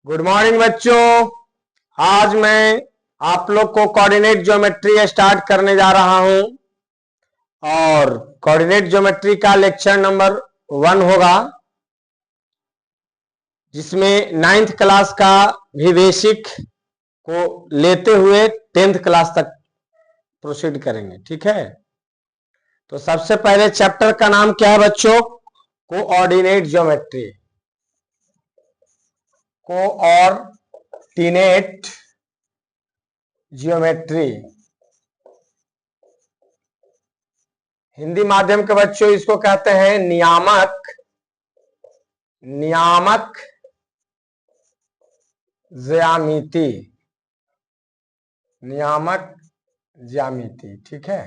Good morning बच्चों। आज मैं आप लोग को कोऑर्डिनेट ज्योमेट्री स्टार्ट करने जा रहा हूं और कोऑर्डिनेट ज्योमेट्री का लेक्चर नंबर 1 होगा, जिसमें 9th क्लास का भी बेसिक को लेते हुए 10th क्लास तक प्रोसीड करेंगे। ठीक है, तो सबसे पहले चैप्टर का नाम क्या है बच्चों? Coordinate geometry. Coordinate geometry Hindi माध्यम के बच्चों इसको कहते हैं नियामक ज्यामिति। नियामक ज्यामिति, ठीक है।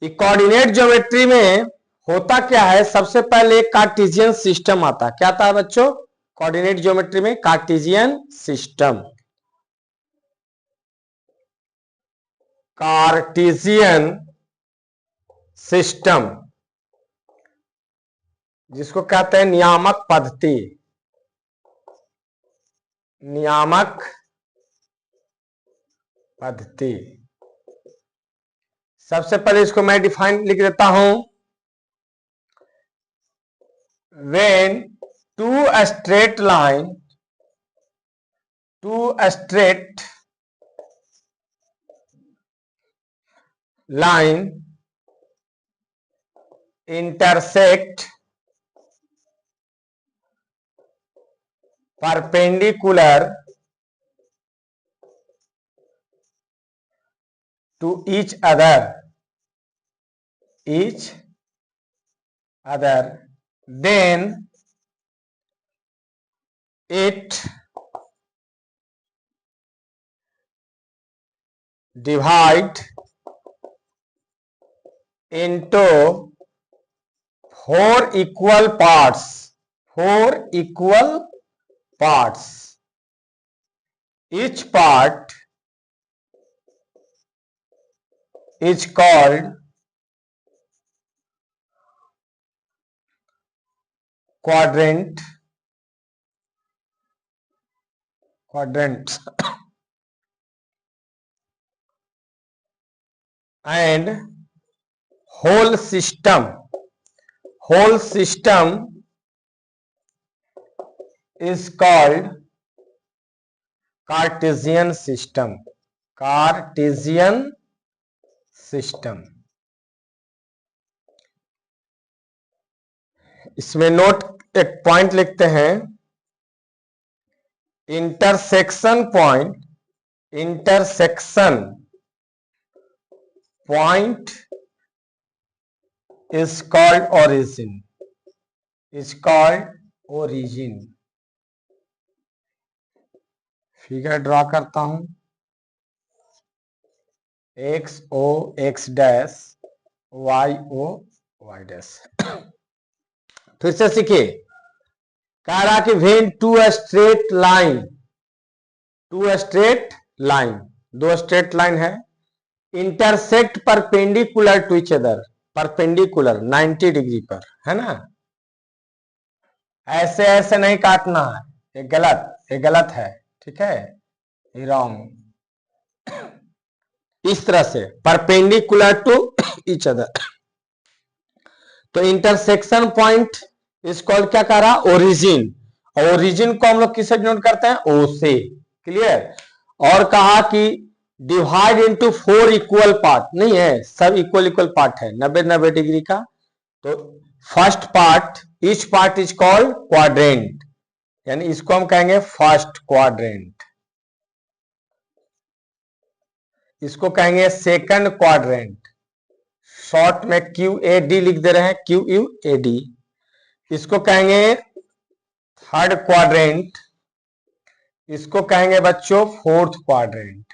कोऑर्डिनेट ज्योमेट्री में होता क्या है? सबसे पहले कार्टेशियन सिस्टम आता है। क्या आता है बच्चों? कोऑर्डिनेट ज्योमेट्री में कार्टेशियन सिस्टम। कार्टेशियन सिस्टम जिसको कहते हैं नियामक पद्धति। नियामक पद्धति। सबसे पहले इसको मैं डिफाइन लिख देता हूं। When two straight line intersect perpendicular to each other, then it divide into four equal parts. Each part is called quadrant and whole system is called Cartesian system. इसमें नोट एक पॉइंट लिखते हैं। Intersection point is called origin. Figure draw करता हूं। x o x dash y o y dash. फिर से सीखिए। कह रहा कि वेन टू स्ट्रेट लाइन, दो स्ट्रेट लाइन है, intersect perpendicular to each other, perpendicular 90 degree पर, है ना। ऐसे नहीं काटना है, ये गलत है, ठीक है, रॉन्ग। इस तरह से परपेंडिकुलर टू ईच अदर। तो इंटरसेक्शन पॉइंट इस कॉल्ड क्या कह रहा? ओरिजिन। ओरिजिन को हम लोग किससे डिनोट करते हैं? ओ से। क्लियर। और कहा कि डिवाइड इनटू 4 इक्वल पार्ट, नहीं है, सब इक्वल पार्ट है, 90 डिग्री का। तो first part, each part is called quadrant, यानी इसको हम कहेंगे फर्स्ट क्वाड्रेंट, इसको कहेंगे सेकंड क्वाड्रेंट, शॉर्ट में QAD लिख दे रहे हैं, QUAD। इसको कहेंगे थर्ड क्वाड्रेंट, इसको कहेंगे बच्चों फोर्थ क्वाड्रेंट,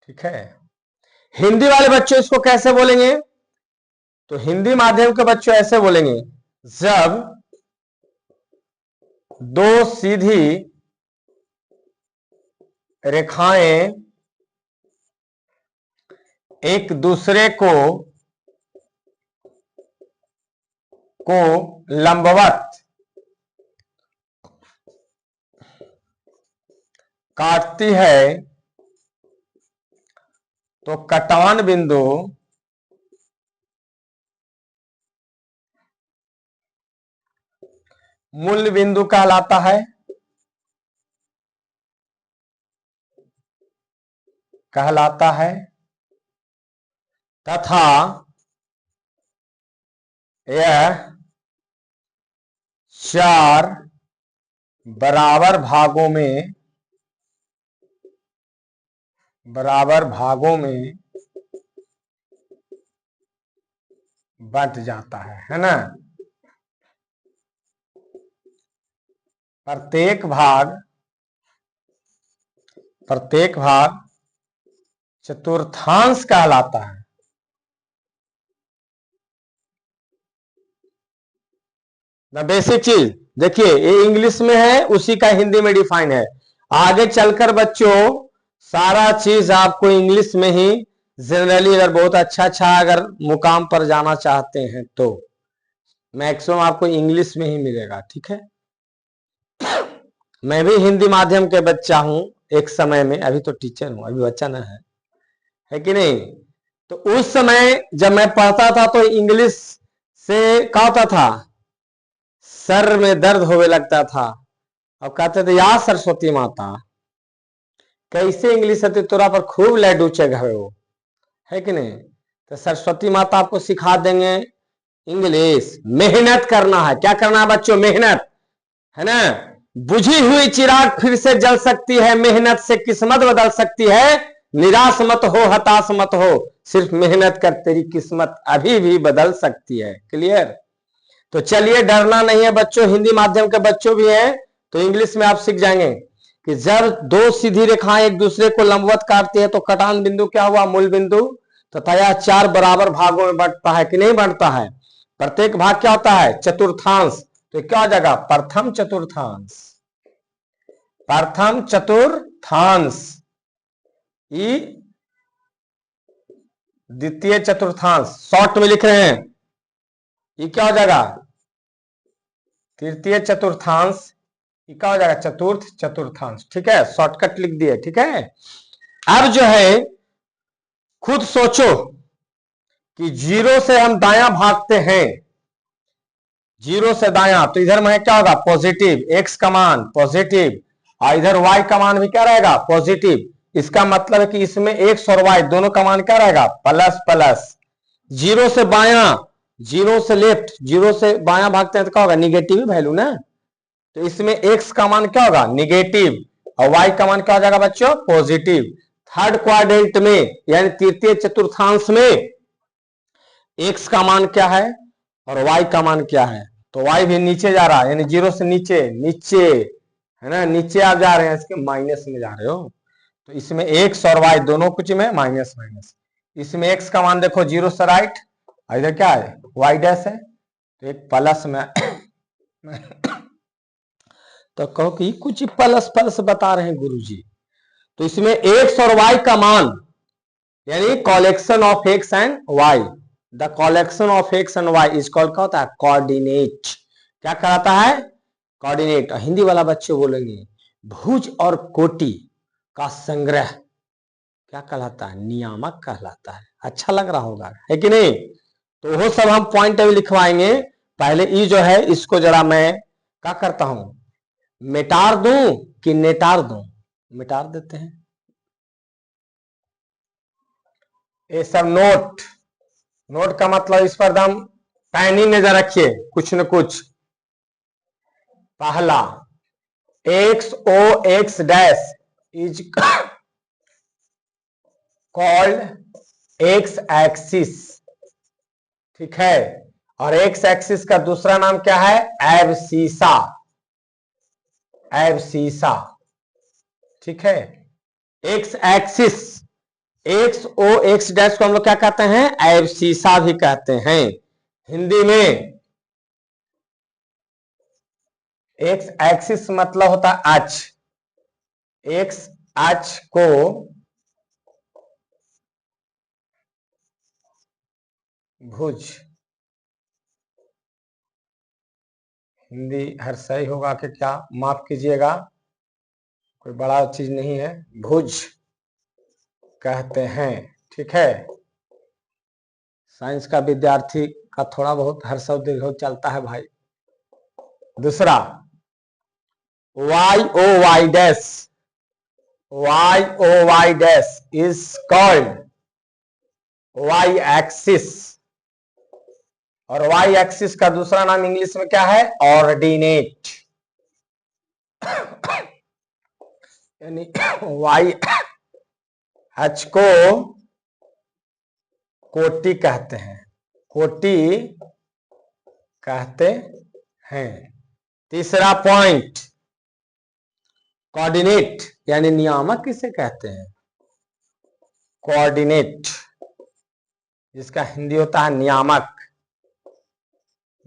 ठीक है। हिंदी वाले बच्चों इसको कैसे बोलेंगे? तो हिंदी माध्यम के बच्चों ऐसे बोलेंगे, जब दो सीधी रेखाएं एक दूसरे को लंबवत काटती है तो कटान बिंदु मूल बिंदु कहलाता है। तथा यह 4 बराबर भागों में बंट जाता है ना। प्रत्येक भाग चतुर्थांश कहलाता है। ना बेसिक चीज देखिए, ये इंग्लिश में है, उसी का हिंदी में डिफाइन है। आगे चलकर बच्चों सारा चीज आपको इंग्लिश में ही, जनरली अगर बहुत अच्छा अगर मुकाम पर जाना चाहते हैं तो मैक्सिमम आपको इंग्लिश में ही मिलेगा, ठीक है। मैं भी हिंदी माध्यम के बच्चा हूं एक समय में, अभी तो टीचर हूं, अभी बच्चा ना है कि नहीं। तो उस समय जब मैं पढ़ता था तो इंग्लिश से क्या होता था, सर में दर्द होने लगता था। अब कहते थे यार सरस्वती माता कैसे इंग्लिश आती, तोरा पर खूब लड्डू चढ़ हो, है कि नहीं। तो सरस्वती माता आपको सिखा देंगे इंग्लिश। मेहनत करना है, क्या करना है बच्चों, मेहनत, है ना। बुझी हुई चिराग फिर से जल सकती है, मेहनत से किस्मत बदल सकती है। निराश मत हो, हताश मत हो, सिर्फ मेहनत कर, तेरी किस्मत अभी भी बदल सकती है। क्लियर। तो चलिए डरना नहीं है बच्चों, हिंदी माध्यम के बच्चों भी हैं तो इंग्लिश में आप सीख जाएंगे कि जब दो सीधी रेखाएं एक दूसरे को लंबवत काटती है तो कटान बिंदु क्या हुआ, मूल बिंदु। तथा यह 4 बराबर भागों में बंटता है कि नहीं बंटता है। प्रत्येक भाग क्या होता है, चतुर्थांश। तो क्या हो जाएगा, प्रथम चतुर्थांश। प्रथम चतुर्थांश ई द्वितीय चतुर्थांश, शॉर्ट में लिख रहे हैं, ये क्या हो जाएगा, तृतीय चतुर्थांश। ये क्या हो जाएगा, चतुर्थ चतुर्थांश। ठीक है, शॉर्टकट लिख दिए, ठीक है। अब जो है खुद सोचो कि 0 से हम दायां भागते हैं, 0 से दायां, तो इधर में क्या होगा, पॉजिटिव, एक्स का मान पॉजिटिव, और इधर वाई का मान भी क्या रहेगा, पॉजिटिव। इसका मतलब है कि इसमें एक्स और वाई दोनों का मान क्या रहेगा, प्लस प्लस। 0 से बायां, 0 से लेफ्ट, 0 से बायां भागते हैं तो क्या होगा, निगेटिव वैल्यू ना। तो इसमें एक्स का मान क्या होगा, निगेटिव, और वाई का मान क्या हो जाएगा बच्चों, पॉजिटिव। थर्ड क्वाड्रेंट में यानी तृतीय चतुर्थांश में एक्स का मान क्या है और वाई का मान क्या है। तो वाई भी नीचे जा रहा है, यानी 0 से नीचे, नीचे है ना, नीचे आप जा रहे हैं, इसके माइनस में जा रहे हो। तो इसमें एक्स और वाई दोनों कुछ में माइनस माइनस। इसमें एक्स का मान देखो 0 से राइट, इधर क्या है, वाई डैश है, तो एक प्लस में तो कहो कि कुछ प्लस प्लस बता रहे हैं गुरुजी। तो इसमें एक्स और वाई का मान यानी collection of X and Y, the collection of X and Y is called, क्या होता है, कोऑर्डिनेट। क्या कहलाता है, कोऑर्डिनेट। हिंदी वाला बच्चे बोलेंगे भुज और कोटि का संग्रह क्या कहलाता है, नियामक कहलाता है। अच्छा लग रहा होगा, है कि नहीं। तो वो सब हम पॉइंट अभी लिखवाएंगे। पहले ई जो है इसको जरा मैं क्या करता हूं, मिटार दूं कि नेटार दूं, मिटार देते हैं। ये सब नोट, नोट का मतलब इस पर दम पैनी नजर रखिए, कुछ न कुछ। पहला X O X dash is called X axis, ठीक है। और एक्स एक्सिस का दूसरा नाम क्या है, एब्सीसा, एब्सीसा, ठीक है। X axis, x O X dash को हम लोग क्या कहते हैं, एब्सीसा भी कहते हैं हिंदी में। एक्स एक्सिस मतलब होता है अक्ष, एक्स अक्ष को भुज, हिंदी हर सही होगा कि क्या, माफ कीजिएगा, कोई बड़ा चीज नहीं है, भुज कहते हैं। ठीक है, साइंस का विद्यार्थी का थोड़ा बहुत हर शब्द दीर्घ चलता है भाई। दूसरा Y O Y dash, Y O Y dash is called Y axis, और वाई एक्सिस का दूसरा नाम इंग्लिश में क्या है? ऑर्डिनेट। यानी वाई एच को कोटि कहते हैं, कोटि कहते हैं। तीसरा पॉइंट कोऑर्डिनेट, यानी नियामक किसे कहते हैं? कोऑर्डिनेट, जिसका हिंदी होता है नियामक।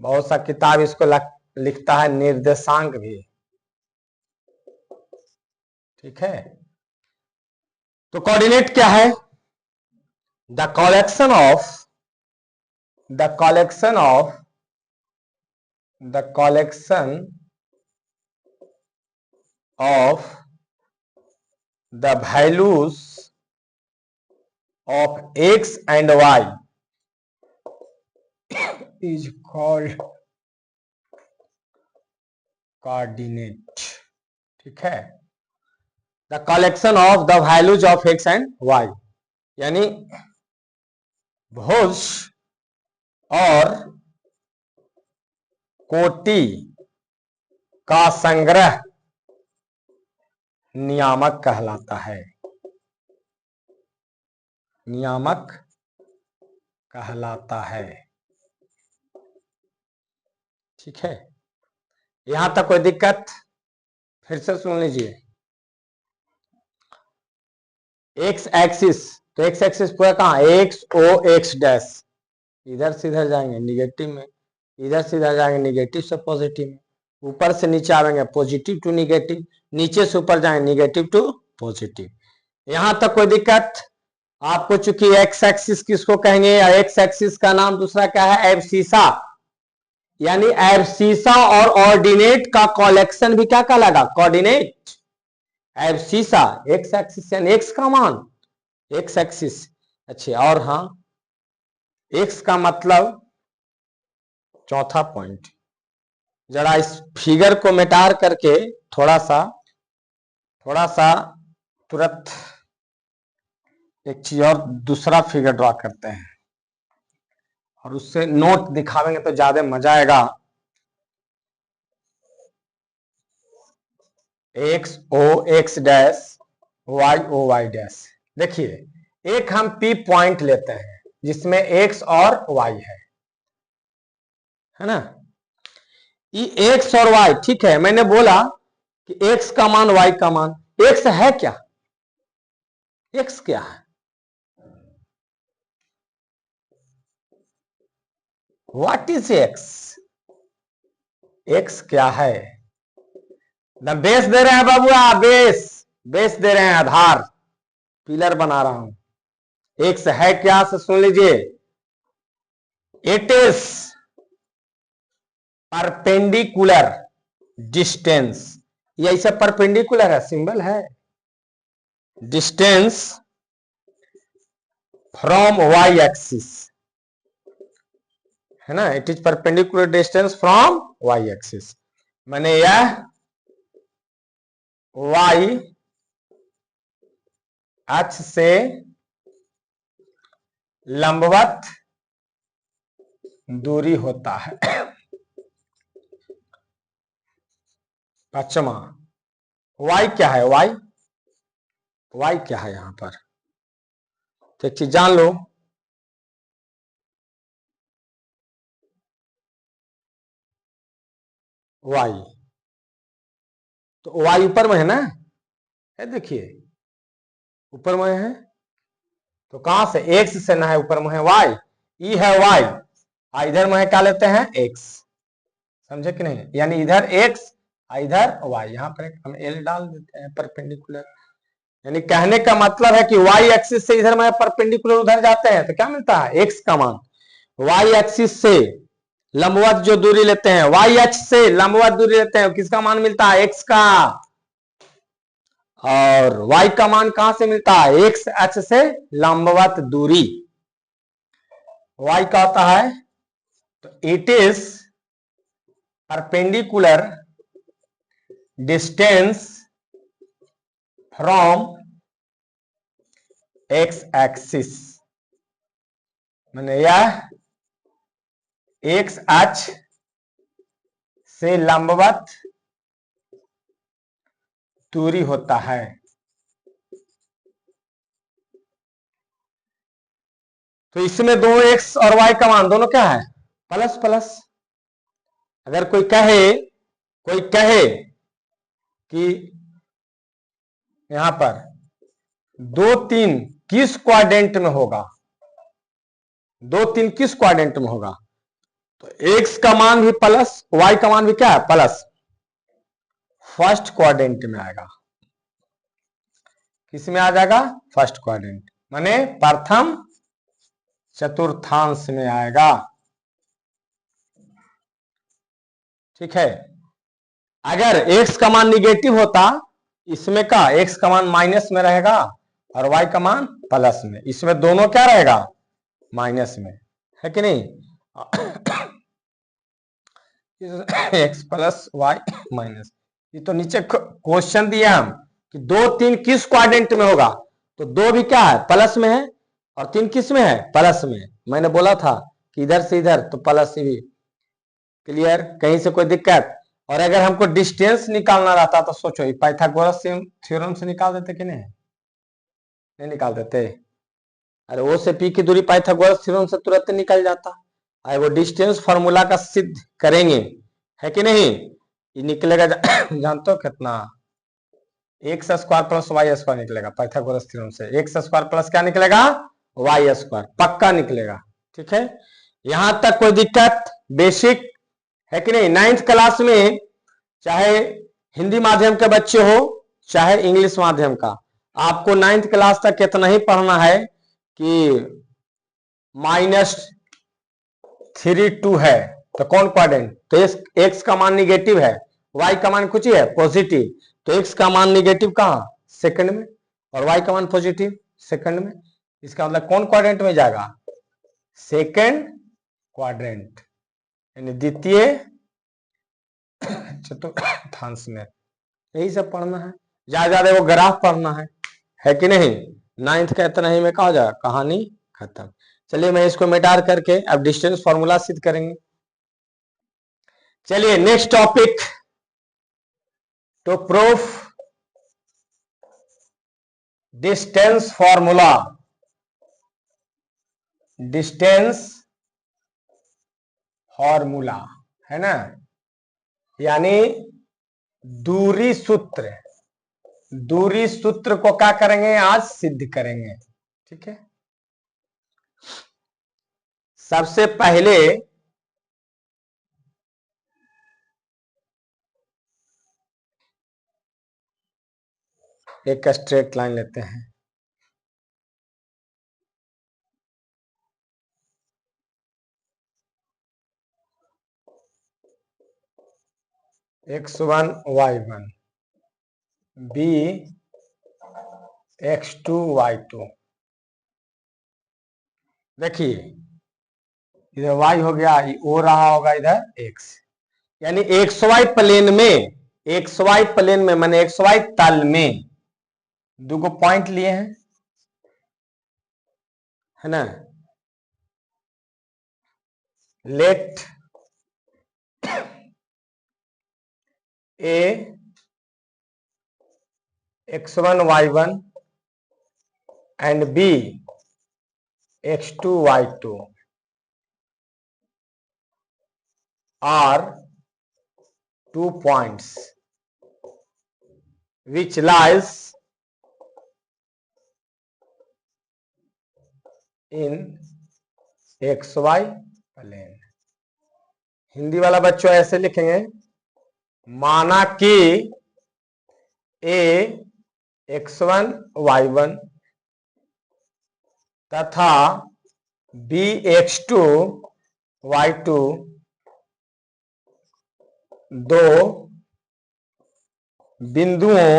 बहुत सा किताब इसको लिखता है निर्देशांक भी। ठीक है, तो कोऑर्डिनेट क्या है? The collection of the values of x and y is called coordinate। ठीक है, the collection of the values of x and y, यानी भुज और कोटि का संग्रह नियामक कहलाता है, नियामक कहलाता है। ठीक है, यहां तक कोई दिक्कत? फिर से सुन लीजिए। एक्स एक्सिस, तो एक्स एक्सिस पूरा कहां? एक्स ओ एक्स डैश, इधर से इधर जाएंगे निगेटिव में, इधर से इधर जाएंगे निगेटिव से पॉजिटिव में, ऊपर से नीचे आएंगे पॉजिटिव टू निगेटिव, नीचे से ऊपर जाएंगे निगेटिव टू पॉजिटिव। यहां तक कोई दिक्कत? आपको चूंकि एक्स एक्सिस किसको कहेंगे, एक्स एक्सिस का नाम दूसरा क्या है? एब्सिसा, यानी एब्सिसा और ऑर्डिनेट का कलेक्शन भी क्या कहलाएगा? कोऑर्डिनेट। एब्सिसा एक्स एक्सिस यानी एक्स का मान, एक्स एक्सिस। अच्छा, और हाँ, एक्स का मतलब, चौथा पॉइंट, जरा इस फिगर को मिटार करके थोड़ा सा तुरंत एक चीज और दूसरा फिगर ड्रॉ करते हैं और उससे नोट दिखावेंगे तो ज्यादा मजा आएगा। X O X dash, Y O Y dash. देखिए, एक हम पी पॉइंट लेते हैं जिसमें एक्स और वाई है ना? ये एक्स और वाई, ठीक है, मैंने बोला कि एक्स का मान वाई का मान, एक्स है क्या? एक्स क्या है? What is x? एक्स क्या है? ना बेस दे रहे हैं बाबूआ, बेस दे रहे हैं, आधार, पिलर बना रहा हूं। एक्स है क्या से सुन लीजिए, इट इज परपेंडिकुलर डिस्टेंस, ये ऐसे परपेंडिकुलर है, सिंबल है, डिस्टेंस फ्रॉम वाई एक्सिस, है ना? It is perpendicular distance from Y axis, मैंने यह वाई अक्ष से लंबवत दूरी होता है। पांचवा, वाई क्या है? वाई क्या है यहां पर? तो एक चीज जान लो, वाई, तो वाई ऊपर में है ना, है, देखिए ऊपर में है, तो कहां से? एक्स से ना है, ऊपर में है वाई, ई है वाई, इधर में क्या लेते हैं? एक्स, समझे कि नहीं? यानी इधर एक्स, इधर वाई, यहाँ पर हम एल डाल देते हैं, परपेंडिकुलर। यानी कहने का मतलब है कि वाई एक्सिस से इधर में परपेंडिकुलर उधर जाते हैं तो क्या मिलता है? एक्स का मान। वाई एक्सिस से लंबवत जो दूरी लेते हैं, वाई एक्स से लंबवत दूरी लेते हैं, किसका मान मिलता है? एक्स का। और y का मान कहां से मिलता है? एक्स अक्ष से लंबवत दूरी y का होता है, तो it is perpendicular distance from x axis, मैंने यह एक्स अक्ष से लंबवत दूरी होता है। तो इसमें दो एक्स और वाई का मान दोनों क्या है? Plus plus. अगर कोई कहे कि यहां पर 2 3 किस क्वाड्रेंट में होगा, 2 3 किस क्वाड्रेंट में होगा, तो एक्स का मान भी प्लस, वाई का मान भी क्या है? प्लस। फर्स्ट क्वाड्रेंट में आएगा। किस में आ जाएगा? फर्स्ट क्वाड्रेंट, माने प्रथम चतुर्थांश में आएगा। ठीक है। अगर x का मान निगेटिव होता, इसमें का x का मान माइनस में रहेगा और y का मान प्लस में, इसमें दोनों क्या रहेगा? माइनस में, है कि नहीं? x प्लस वाई माइनस, ये तो नीचे क्वेश्चन दिया हम कि 2 3 किस क्वाड्रेंट में होगा, तो 2 भी क्या है? प्लस में है, और 3 किस में है? प्लस में। मैंने बोला था कि इधर से इधर तो प्लस से भी। क्लियर? कहीं से कोई दिक्कत? और अगर हमको डिस्टेंस निकालना रहता तो सोचो, पाइथागोरस थ्योरम से निकाल देते कि नहीं निकाल देते? अरे ओ से पी की दूरी पाइथागोरस थ्योरम से तुरंत निकल जाता। अरे वो डिस्टेंस फार्मूला का सिद्ध करेंगे, है कि नहीं? ये निकलेगा जानते हो कितना? X square plus Y square निकलेगा पाइथागोरस थ्योरम से। एक्स स्क्वायर प्लस क्या निकलेगा? वाई स्क्वायर, पक्का निकलेगा। ठीक है, यहां तक कोई दिक्कत? बेसिक है कि नहीं? 9th क्लास में चाहे हिंदी माध्यम के बच्चे हो चाहे इंग्लिश माध्यम का, आपको 9th क्लास तक इतना ही पढ़ना है कि -3 2 है तो कौन क्वाड्रेंट? तो एक्स का मान निगेटिव है, वाई का मान कुछ ही है पॉजिटिव, तो एक्स का मान निगेटिव कहां? सेकंड में, और वाई का मान पॉजिटिव सेकंड में। इसका मतलब कौन क्वाड्रेंट में जाएगा? सेकंड क्वाड्रेंट, यानी द्वितीय चतुर्थांश में। यही सब पढ़ना है, ज्यादा वो ग्राफ पढ़ना है कि नहीं? 9th का इतना ही में कहा जाए, कहानी खत्म। चलिए मैं इसको मिटार करके अब डिस्टेंस फॉर्मूला सिद्ध करेंगे। चलिए next topic, to proof distance formula. Distance formula है ना, यानी दूरी सूत्र। दूरी सूत्र को क्या करेंगे? आज सिद्ध करेंगे। ठीक है, सबसे पहले एक स्ट्रेट लाइन लेते हैं। x1 y1 b x2 y2। देखिए इधर y हो गया, ओ रहा होगा इधर x, यानी xy प्लेन में, xy प्लेन में माने xy तल में दो पॉइंट लिए हैं, है ना? Let A x1 y1 and b x2 y2 are 2 points which lies in xy plane. Hindi वाला बच्चों ऐसे लिखेंगे, माना कि a x1 y1 तथा b x2 y2 दो बिंदुओं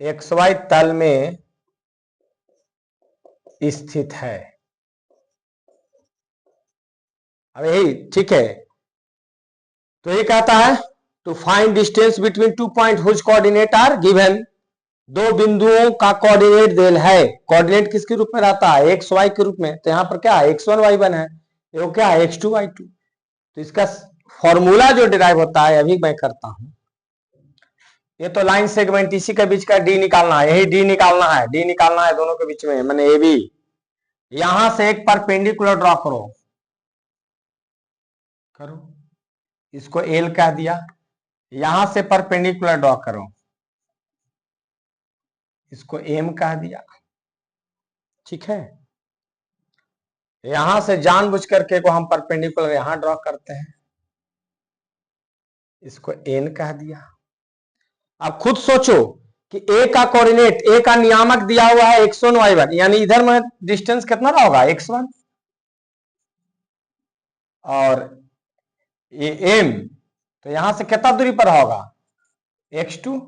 XY तल में स्थित है। अब यही ठीक है, तो ये कहता है to find distance between 2 point whose coordinate are given. दो बिंदुओं का कोऑर्डिनेट देल है। कोऑर्डिनेट किसके रूप में रहता है? एक्स वाई के रूप में। तो यहां पर क्या है? x1 y1 है, ये क्या है? x2 y2। तो इसका फॉर्मूला जो डिराइव होता है अभी मैं करता हूं। ये तो लाइन सेगमेंट, इसी के बीच का डी निकालना है, यही डी निकालना है, डी निकालना है दोनों के बीच में, मैंने ए बी। यहां से एक परपेंडिकुलर ड्रॉ करो, करो, इसको एल कह दिया। यहां से परपेंडिकुलर ड्रॉ करो, इसको एम कह दिया। ठीक है, यहां से जानबूझ करके को हम परपेंडिकुलर यहां ड्रॉ करते हैं, इसको एन कह दिया। अब खुद सोचो कि ए का कोऑर्डिनेट, ए का नियामक दिया हुआ है x1 y1, यानी इधर में डिस्टेंस कितना रहा होगा? x1, और ये एम, तो यहां से कितना दूरी पर होगा? x2,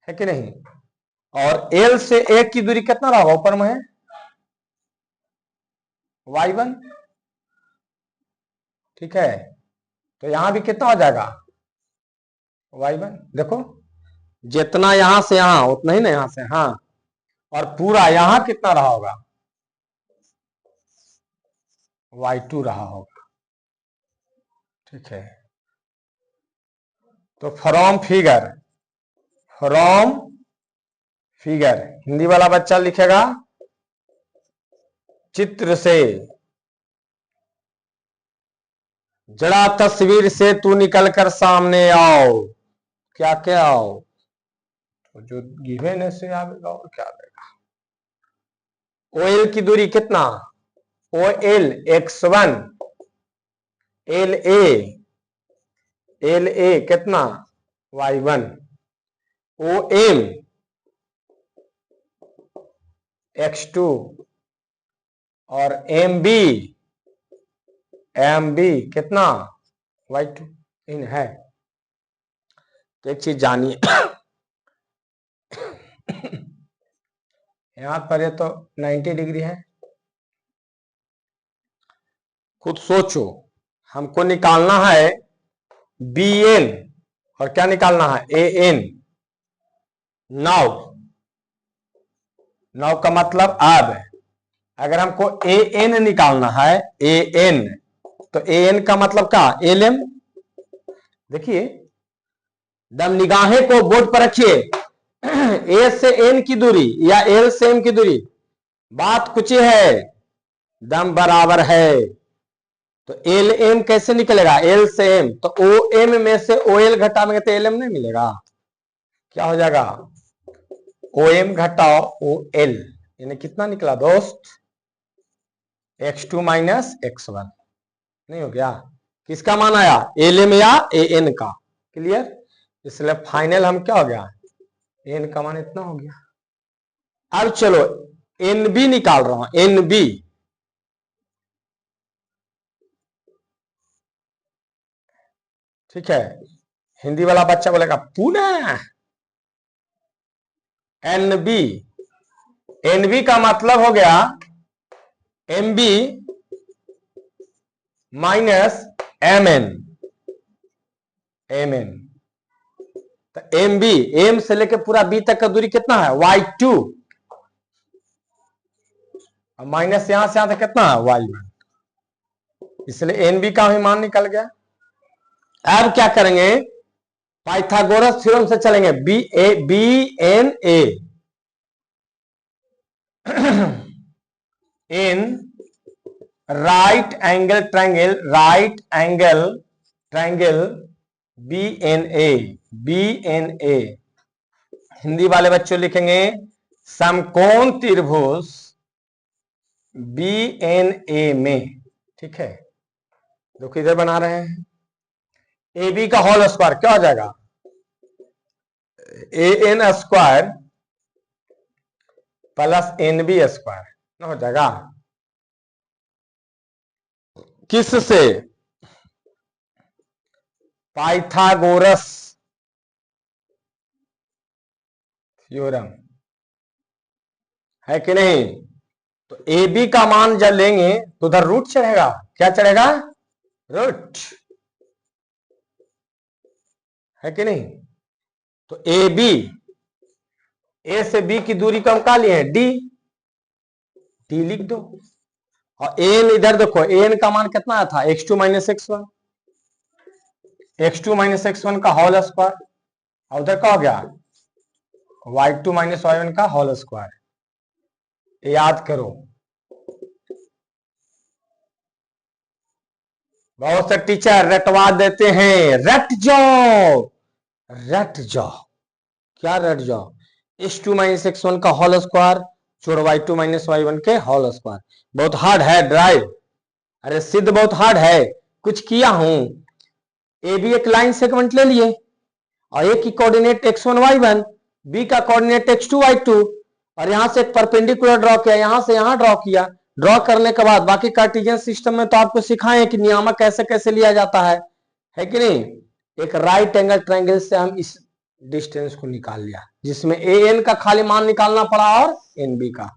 है कि नहीं? और एल से ए की दूरी कितना रहा होगा? ऊपर में है y1। ठीक है, तो यहां भी कितना हो जाएगा? y1। देखो, जितना यहां से यहां उतना ही ना यहां से, हाँ, और पूरा यहां कितना रहा होगा? y2 रहा होगा। ठीक है, तो from figure, from figure Hindi वाला बच्चा लिखेगा चित्र से, जरा तस्वीर से तू निकलकर सामने आओ। क्या क्या आओ? तो जो गिवन है से आएगा, और क्या आएगा? OL की दूरी कितना? OL x1, LA, LA कितना? y1, OM x2, और MB, MB कितना? y2 इन है। तो एक चीज जानिए, यहां पर ये तो 90 डिग्री है। खुद सोचो, हमको निकालना है BN, और क्या निकालना है? AN। नाउ, नाउ का मतलब अब, अगर हमको AN निकालना है, AN, तो AN का मतलब क्या? LM। देखिए, दम निगाहें को बोर्ड पर रखिए, A से N की दूरी या L से M की दूरी, बात कुछ ही है, दम बराबर है। तो एल एम कैसे निकलेगा? एल से एम, तो ओ एम में से ओ एल घटाएंगे तो एल एम नहीं मिलेगा। क्या हो जाएगा? ओ एम घटाओ ओ एल, यानी कितना निकला दोस्त? x2 minus x1। नहीं हो गया? किसका मान आया? एल एम या ए एन का? क्लियर? इसलिए फाइनल हम क्या हो गया? एन का मान इतना हो गया। अब चलो एन बी निकाल रहा हूं, एन बी। ठीक है, हिंदी वाला बच्चा बोलेगा पुनः एनबी। एनबी का मतलब हो गया एमबी माइनस एमएन, एमएन। तो एमबी, एम से लेकर पूरा बी तक का दूरी कितना है? y2, माइनस यहां से यहां तक कितना है? y1। इसलिए एनबी का भी मान निकल गया। अब क्या करेंगे? पाइथागोरस थ्योरम से चलेंगे, B A B N A in right angle triangle, right angle triangle B N A, B N A. Hindi वाले बच्चों लिखेंगे समकोण त्रिभुज बी एन ए में। ठीक है, देखो इधर बना रहे हैं, ए बी का होल स्क्वायर क्या हो जाएगा? A N square plus N B square ना हो जाएगा। किससे? पाइथागोरस थ्योरम है कि नहीं। तो ए बी का मान जब लेंगे तो उधर रूट चढ़ेगा, क्या चढ़ेगा, रूट, है कि नहीं। तो ए बी, ए से बी की दूरी को हम क्या लिए हैं, डी, डी लिख दो। और एन इधर देखो, एन का मान कितना था, x2 minus x1, x2 minus x1 का होल स्क्वायर, और उधर क्या हो गया, y2 माइनस y1 का होल स्क्वायर। याद करो, बहुत से टीचर रटवा देते हैं, रट जाओ, रट जाओ, क्या रट जाओ, x2 माइनस x1 का होल स्क्वायर जोड़ y2 माइनस y1 के होल स्क्वायर। बहुत हार्ड है ड्राइव, अरे सिद्ध बहुत हार्ड है। कुछ किया हूं, ए बी एक लाइन सेगमेंट ले लिए और ए की कोऑर्डिनेट x1 y1, बी का कोऑर्डिनेट x2 y2, और यहां से एक परपेंडिकुलर ड्रॉ किया, यहां से यहां ड्रॉ किया। ड्रॉ करने के बाद बाकी कार्टेशियन सिस्टम में तो आपको सिखाए कि नियामक कैसे कैसे लिया जाता है कि नहीं। एक राइट एंगल ट्रायंगल से हम इस डिस्टेंस को निकाल लिया, जिसमें ए एन का खाली मान निकालना पड़ा और एन बी का,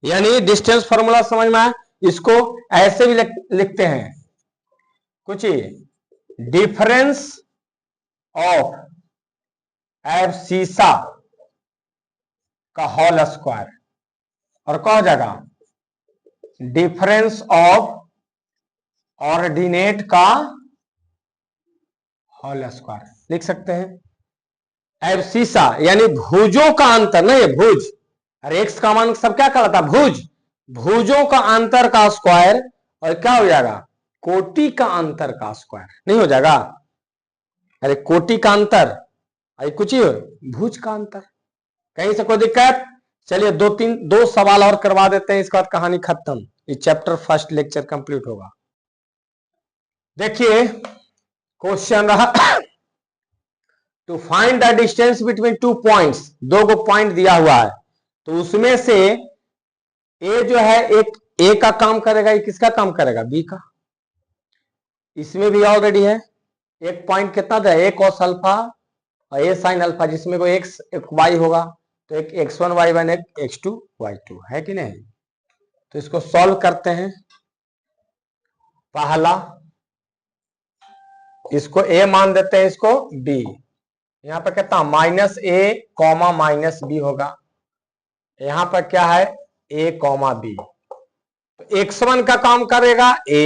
यानी डिस्टेंस फॉर्मूला समझ में आया। इसको ऐसे भी लिखते हैं कुछ ही, डिफरेंस ऑफ एब्सीसा का होल स्क्वायर, और क्या हो जाएगा, डिफरेंस ऑफ ऑर्डिनेट का होल स्क्वायर लिख सकते हैं। एब्सीसा यानी भुजों का अंतर, नहीं भुज, अरे एक्स का मान सब क्या कहलाता है, भुज, भुजों का अंतर का स्क्वायर, और क्या हो जाएगा, कोटि का अंतर का स्क्वायर, नहीं हो जाएगा, अरे कोटि का अंतर, अरे कुछ ही भुज का अंतर। कहीं से कोई दिक्कत, चलिए दो सवाल और करवा देते हैं, इसके बाद कहानी खत्म, ये चैप्टर फर्स्ट लेक्चर कंप्लीट होगा। देखिए क्वेश्चन रहा, to find the distance between two points, दो गो पॉइंट दिया हुआ है, तो उसमें से ए जो है, एक ए का काम करेगा, ये किसका काम करेगा, बी का। इसमें भी ऑलरेडी है, एक पॉइंट कितना था, ए कॉस अल्फा और ए साइन अल्फा, जिसमें कोई एक्स एक वाई होगा, तो एक x1 y1 एक x2 y2, है कि नहीं। तो इसको सॉल्व करते हैं। पहला इसको a मान देते हैं, इसको b, यहां पर कितना माइनस ए कॉमा माइनस बी होगा, यहां पर क्या है a कॉमा बी। तो x1 का काम करेगा a,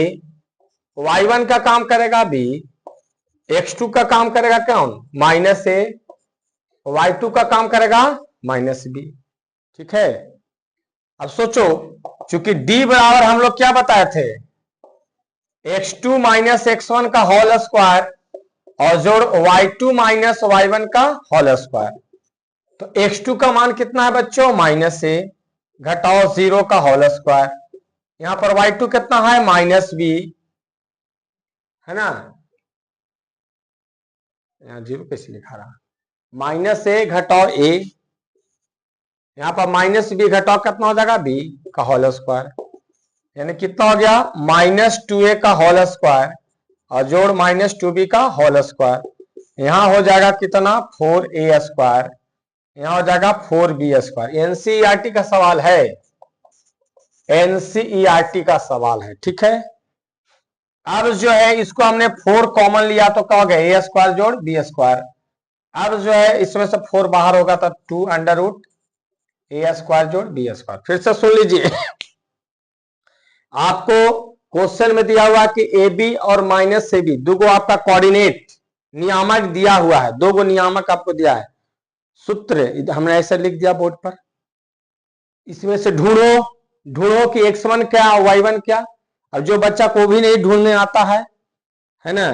y1 का काम करेगा b, x2 का काम करेगा कौन, माइनस ए, y2 का काम करेगा माइनस बी, ठीक है। अब सोचो, चूंकि d बराबर हम लोग क्या बताए थे, x2 माइनस x1 का होल स्क्वायर और जोड़ y2 माइनस y1 का होल स्क्वायर। तो x2 का मान कितना है बच्चों, माइनस ए, घटाओ 0 का होल स्क्वायर, यहां पर y2 कितना है, माइनस बी, है ना, यहां 0 कैसे लिखा रहा, माइनस ए घटाओ ए, यहां पर माइनस बी घटाओ कितना हो जाएगा, बी का होल स्क्वायर, यानी कितना हो गया, माइनस 2a का होल स्क्वायर और जोड़ माइनस 2b का होल स्क्वायर, यहां हो जाएगा कितना, 4a स्क्वायर, यहां हो जाएगा 4b स्क्वायर। एनसीईआरटी का सवाल है, एनसीईआरटी का सवाल है, ठीक है। अब जो है इसको हमने 4 कॉमन लिया तो क्या हो गया, a स्क्वायर जोड़ b स्क्वायर। अब जो है इसमें से 4 बाहर होगा तो 2 अंडर रूट ए स्क्वायर जोड़ बी स्क्वायर। फिर से सुन लीजिए, आपको क्वेश्चन में दिया हुआ कि ए बी और माइनस ए बी दो आपका कोऑर्डिनेट नियामक दिया हुआ है, दो नियामक आपको दिया है, सूत्र हमने ऐसा लिख दिया बोर्ड पर। इसमें से ढूंढो कि x1 क्या y1 क्या। अब जो बच्चा को भी नहीं ढूंढने आता है ना,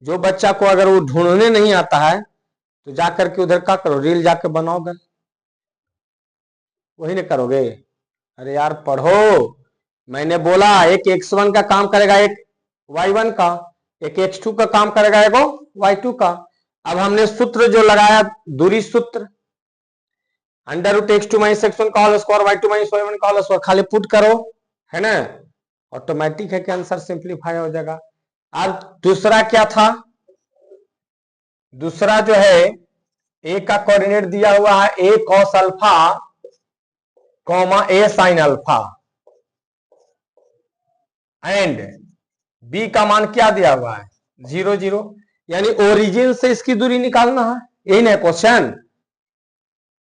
जो बच्चा को अगर वो ढूंढने नहीं आता है तो जाकर के उधर क्या करो, रील जाकर बनाओ घर, वही नहीं करोगे। अरे यार पढ़ो, मैंने बोला एक x1 का काम करेगा, एक y1 का, एक x2 का काम करेगा, एक y2 का। अब हमने सूत्र जो लगाया, दूरी सूत्र, under root x2 minus x1 का whole square, y2 minus y1 का होल स्क्वायर, खाली पुट करो, है ना, ऑटोमेटिक है कि आंसर सिंप्लीफाई हो जाएगा। अब दूसरा क्या था, दूसरा जो है ए का कोऑर्डिनेट दिया हुआ है A cos alpha comma A sine alpha, and B का मान क्या दिया हुआ है 0 0, यानी ओरिजिन से इसकी दूरी निकालना है, यही ना क्वेश्चन।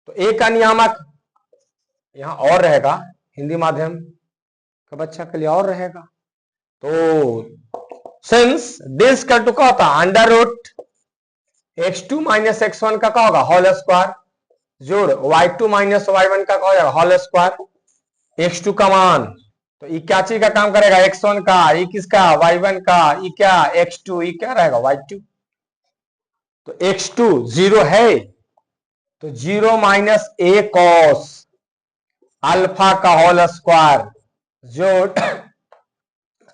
तो ए का नियामक यहां और रहेगा, हिंदी माध्यम का बच्चा के लिए और रहेगा। तो सिंस दिस का टू का होता under root x2 minus x1 का क्या होगा होल स्क्वायर, जोड़ y2 माइनस y1 का क्या हो जाएगा होल स्क्वायर, x2 का मान तो ये क्या चीज का काम करेगा x1 का, ये किसका y1 का, ये क्या x2, ये क्या रहेगा y2। तो x2 0 है तो 0 माइनस a कॉस अल्फा का होल स्क्वायर, जोड़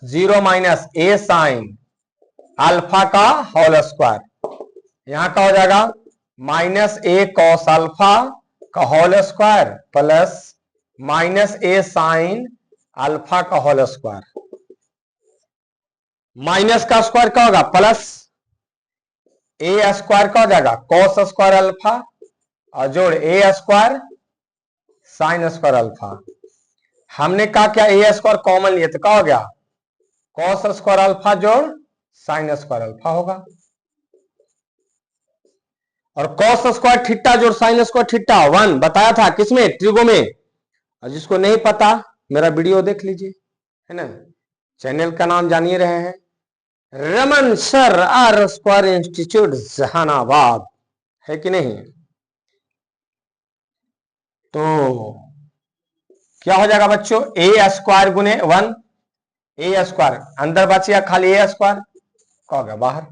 0 माइनस a साइन अल्फा का होल स्क्वायर, यहां का हो जाएगा माइनस ए कॉस अल्फा का होल स्क्वायर प्लस माइनस ए साइन अल्फा का होल स्क्वायर, माइनस का स्क्वायर क्या होगा प्लस ए स्क्वायर का हो जाएगा कॉस स्क्वायर अल्फा और जोड़ ए स्क्वायर साइन स्क्वायर अल्फा। हमने कहा क्या ए स्क्वायर कॉमन लिए तो क्या हो गया कॉस स्क्वायर अल्फा जोड़ साइन स्क्वायर अल्फा होगा, और कॉस स्क्वायर थीटा जोड़ साइन स्क्वायर थीटा 1 बताया था किसमें ट्रिगो में, और जिसको नहीं पता मेरा वीडियो देख लीजिए, है ना। चैनल का नाम जानिए रहे हैं Raman sir R square institute Jehanabad, है कि नहीं। तो क्या हो जाएगा बच्चों ए स्क्वायर गुने 1, ए स्क्वायर अंदर बचिया खाली ए स्क्वायर क्या हो गया बाहर,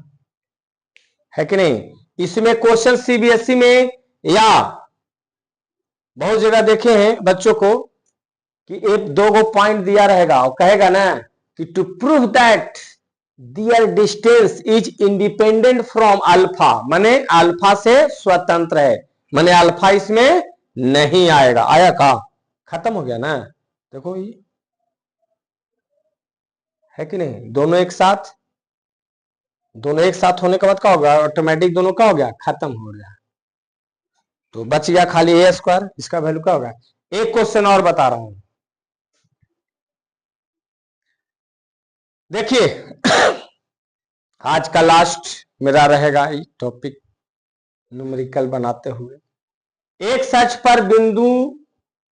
है कि नहीं। इसमें क्वेश्चन सीबीएसई में या बहुत जगह देखे हैं बच्चों को कि एक दो गो पॉइंट दिया रहेगा और कहेगा ना कि to prove that their distance is independent from alpha, माने अल्फा से स्वतंत्र है, माने अल्फा इसमें नहीं आएगा, आया का खत्म हो गया ना। देखो ये है कि नहीं, दोनों एक साथ, दोनों एक साथ होने के बाद क्या होगा ऑटोमेटिक दोनों का हो गया खत्म हो गया, तो बच गया खाली ए स्क्वायर, इसका वैल्यू क्या होगा। एक क्वेश्चन और बता रहा हूं देखिए आज का लास्ट मेरा रहेगा ये टॉपिक न्यूमेरिकल बनाते हुए, एक सच पर बिंदु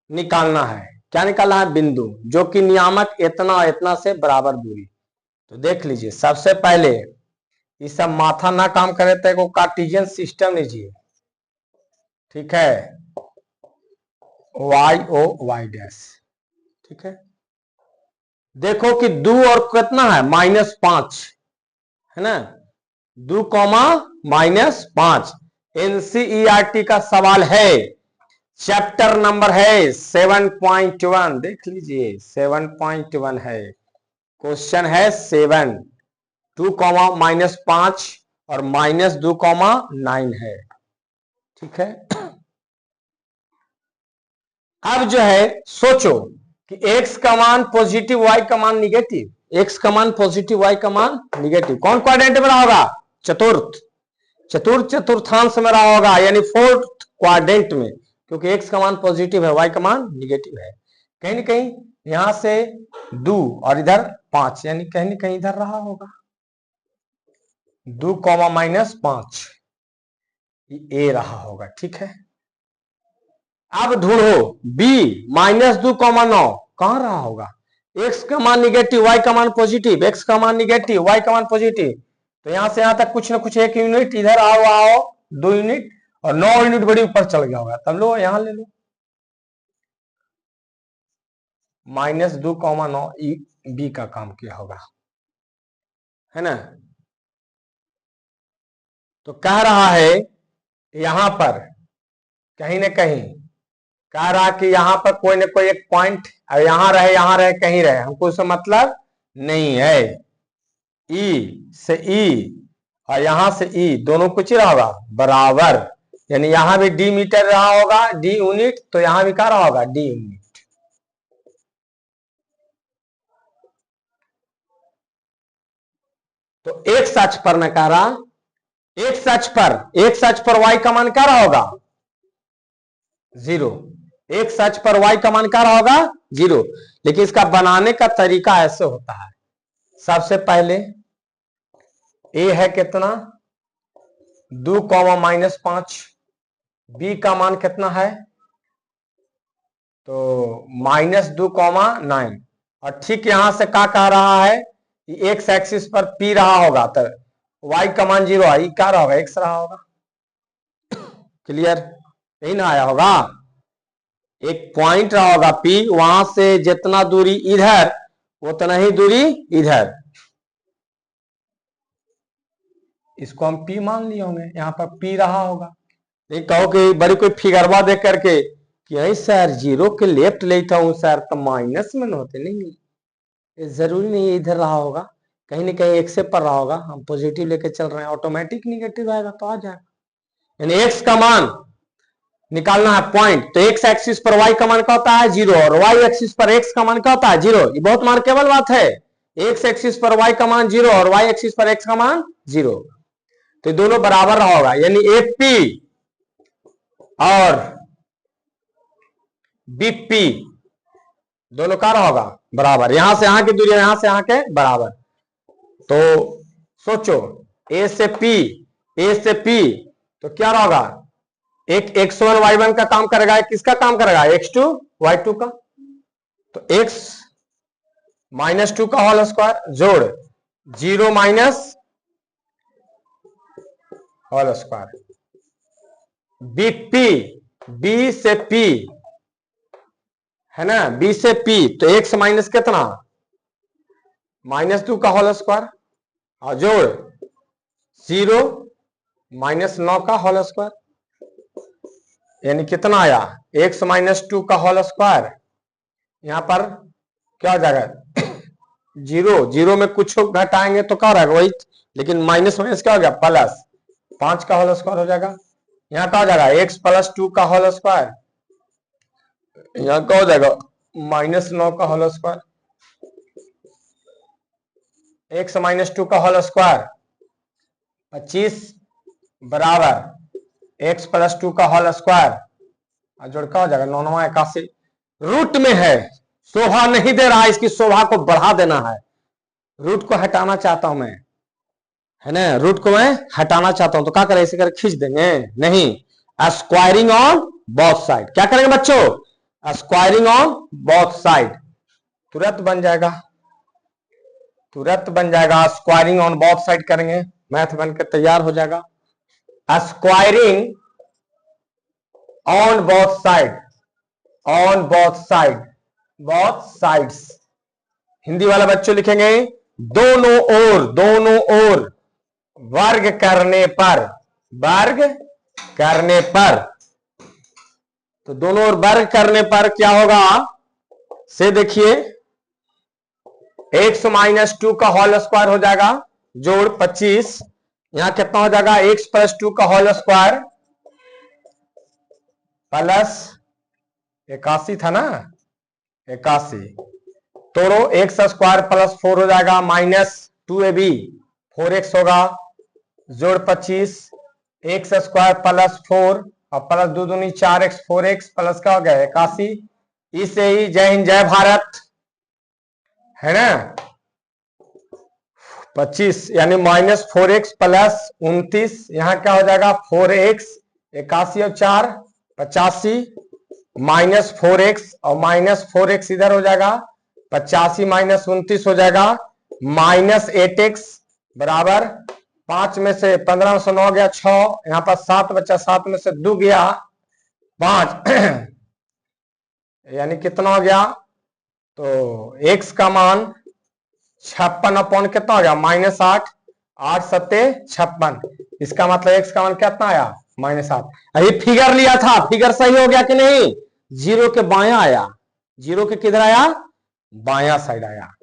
निकालना है, क्या निकालना है बिंदु जो कि नियामक इतना इतना से बराबर दूरी। तो देख लीजिए सबसे पहले ये सब माथा ना काम करे तो कार्टेशियन सिस्टम लीजिए, ठीक है वाई ओ वाई डैश, ठीक है। देखो कि 2 और कितना है -5, है ना 2 कॉमा -5, एनसीईआरटी का सवाल है, चैप्टर नंबर है 7.1, देख लीजिए 7.1 है, क्वेश्चन है 7, 2 कॉमा -5 और -2 कॉमा 9 है, ठीक है। अब जो है सोचो कि x का मान पॉजिटिव y का मान निगेटिव, x का मान पॉजिटिव y का मान निगेटिव, कौन क्वाड्रेंट में रहा होगा चतुर्थ, चतुर्थ चतुर्थांश में रहा होगा यानी फोर्थ क्वाड्रेंट में, क्योंकि x का मान पॉजिटिव है y का मान निगेटिव है। कहीं ना कहीं यहां से 2 और इधर 5 यानी कहीं ना कहीं इधर रहा होगा 2 कॉमा -5 ए रहा होगा, ठीक है। अब ढूंढो b -2,9 कहां रहा होगा, x का मान निगेटिव y का मान पॉजिटिव, x का मान निगेटिव y का मान पॉजिटिव, तो यहां से यहां तक कुछ ना कुछ 1 यूनिट इधर आओ 2 यूनिट और 9 यूनिट बड़ी ऊपर चल गया होगा, तब लो यहां ले लो -2,9 बी का काम किया होगा, है ना। तो कह रहा है यहां पर कहीं ना कहीं कह रहा कि यहां पर कोई ना कोई एक पॉइंट यहां रहे कहीं रहे, हमको उससे मतलब नहीं है, ई से ई और यहां से ई दोनों कुछ रहा होगा बराबर, यानी यहां भी डी मीटर रहा होगा डी यूनिट, तो यहां भी क्या रहा होगा डी यूनिट। तो एक सच पर मैं कह रहा एक्स अक्ष पर y का मान क्या रहा होगा 0। एक्स अक्ष पर y का मान क्या रहा होगा 0। लेकिन इसका बनाने का तरीका ऐसे होता है, सबसे पहले a है कितना 2,-5, b का मान कितना है तो -2,9, और ठीक यहां से क्या कह रहा है कि एक्स एक्सिस पर p रहा होगा तो y का मान 0 है, क्या रहा होगा x रहा होगा। क्लियर, यही ना आया होगा, एक पॉइंट रहा होगा P, वहां से जितना दूरी इधर उतना ही दूरी इधर, इसको हम P मान लिए होंगे, यहाँ पर P रहा होगा। नहीं कहो कि बड़ी कोई फिगरवा देख करके कि यही सर 0 के लेफ्ट लेता हूं सर तो माइनस में होते नहीं, ये जरूरी नहीं है इधर रहा होगा, कहीं ना कहीं एक्स पर रहा होगा, हम पॉजिटिव लेके चल रहे हैं ऑटोमेटिक निगेटिव आएगा तो आ जाएगा। यानी एक्स का मान निकालना है पॉइंट, तो एक्स एक्सिस पर वाई का मान क्या होता है 0 और वाई एक्सिस पर एक्स का मान क्या होता है 0। ये बहुत मार्केबल बात है, एक्स एक्सिस पर वाई का मान 0 और वाई एक्सिस पर एक्स का मान 0, तो दोनों बराबर रहा होगा, यानी एफ पी और बीपी दोनों का रहा होगा बराबर, यहां से यहां की दूरी यहां से यहां के बराबर। तो सोचो ए से पी तो क्या रहा होगा, एक x1 y1 का काम करेगा, किसका काम करेगा x2 y2 का, तो x -2 का होल स्क्वायर जोड़ 0 minus whole square, BP B से p है ना, b से p तो x माइनस कितना -2 का होल स्क्वायर और जोड़ 0 -9 का होल स्क्वायर, यानी कितना आया x -2 का होल स्क्वायर, यहां पर क्या हो जाएगा 0 में कुछ घटाएंगे तो क्या रहेगा वही, लेकिन माइनस माइनस क्या हो गया प्लस 5 का होल स्क्वायर हो जाएगा, यहां क्या हो जाएगा x +2 का होल स्क्वायर, यहां क्या हो जाएगा -9 का होल स्क्वायर, x -2 का होल स्क्वायर 25 बराबर x +2 का होल स्क्वायर और जोड़ क्या हो जाएगा 9×81, रूट में है, शोभा नहीं दे रहा, इसकी शोभा को बढ़ा देना है, रूट को हटाना चाहता हूं मैं, है ना, रूट को मैं हटाना चाहता हूं तो क्या करें, इसे कर खींच देंगे, नहीं, स्क्वायरिंग ऑन बोथ साइड, क्या करेंगे बच्चों स्क्वायरिंग ऑन बोथ साइड, तुरंत बन जाएगा, स्क्वायरिंग ऑन बोथ साइड करेंगे, मैथ बनकर तैयार हो जाएगा, squaring on both sides, Hindi वाला बच्चों लिखेंगे दोनों ओर वर्ग करने पर, तो दोनों ओर वर्ग करने पर क्या होगा से देखिए x -2 का होल स्क्वायर हो जाएगा जोड़ 25, यहां कितना हो जाएगा x +2 का होल स्क्वायर प्लस 81 था ना 81, तोड़ो x स्क्वायर +4 हो जाएगा -2ab 4x होगा जोड़ 25 x स्क्वायर +4 और प्लस 2 दूनी 4x 4x प्लस का हो गया 81, इसे ही जय हिंद जय भारत है ना 25 यानी -4x + 29, यहां क्या हो जाएगा 4x 81 और 4 85 -4x और -4x इधर हो जाएगा 85 - 29 हो जाएगा -8x बराबर 5 में से 15 में से 9 गया 6, यहां पर 7 बचा 7 में से 2 गया 5 यानी कितना हो गया, तो x का मान 56 अपॉन कितना हो गया -8, 8 सत्ते 56, इसका मतलब x का मान कितना आया -8, अभी फिगर लिया था, फिगर सही हो गया कि नहीं, 0 के बाया आया, 0 के किधर आया बाया साइड आया,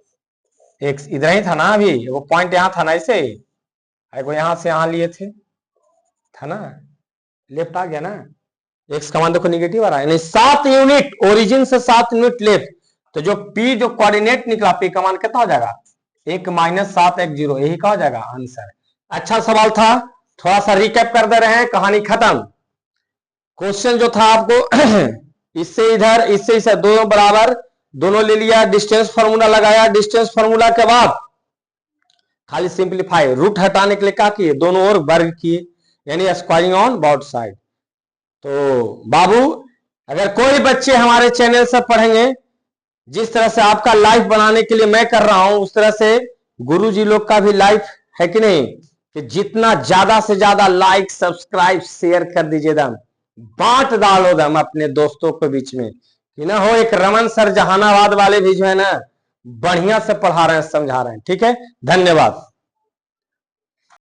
x इधर ही था ना, अभी वो पॉइंट यहां था ना, इसे वो यहां से यहां लिए थे था ना, लेफ्ट आ गया ना, x का मान देखो निगेटिव आ रहा है, यानी 7 यूनिट ओरिजिन से 7 यूनिट लेफ्ट, तो जो p जो कोऑर्डिनेट निकला p का मान कितना हो जाएगा 1 - 7 1 0, यही का हो जाएगा आंसर। अच्छा सवाल था, थोड़ा सा रिकैप कर दे रहे हैं, कहानी खत्म। क्वेश्चन जो था आपको इससे इधर इससे इसे दोनों बराबर, दोनों ले लिया, डिस्टेंस फार्मूला लगाया, डिस्टेंस फार्मूला के बाद खाली सिंप्लीफाई, रूट हटाने के लिए क्या किए, दोनों ओर वर्ग किए, यानी स्क्वायरिंग ऑन बोथ साइड। तो बाबू अगर कोई बच्चे हमारे चैनल से पढ़ेंगे, जिस तरह से आपका लाइफ बनाने के लिए मैं कर रहा हूं, उस तरह से गुरुजी लोग का भी लाइफ है कि नहीं, कि जितना ज्यादा से ज्यादा लाइक सब्सक्राइब शेयर कर दीजिए दम, बांट डालो दम अपने दोस्तों के बीच में, कि ना हो एक रमन सर जहानाबाद वाले भी जो है ना बढ़िया से पढ़ा रहे हैं, समझा रहे हैं। ठीक है, धन्यवाद।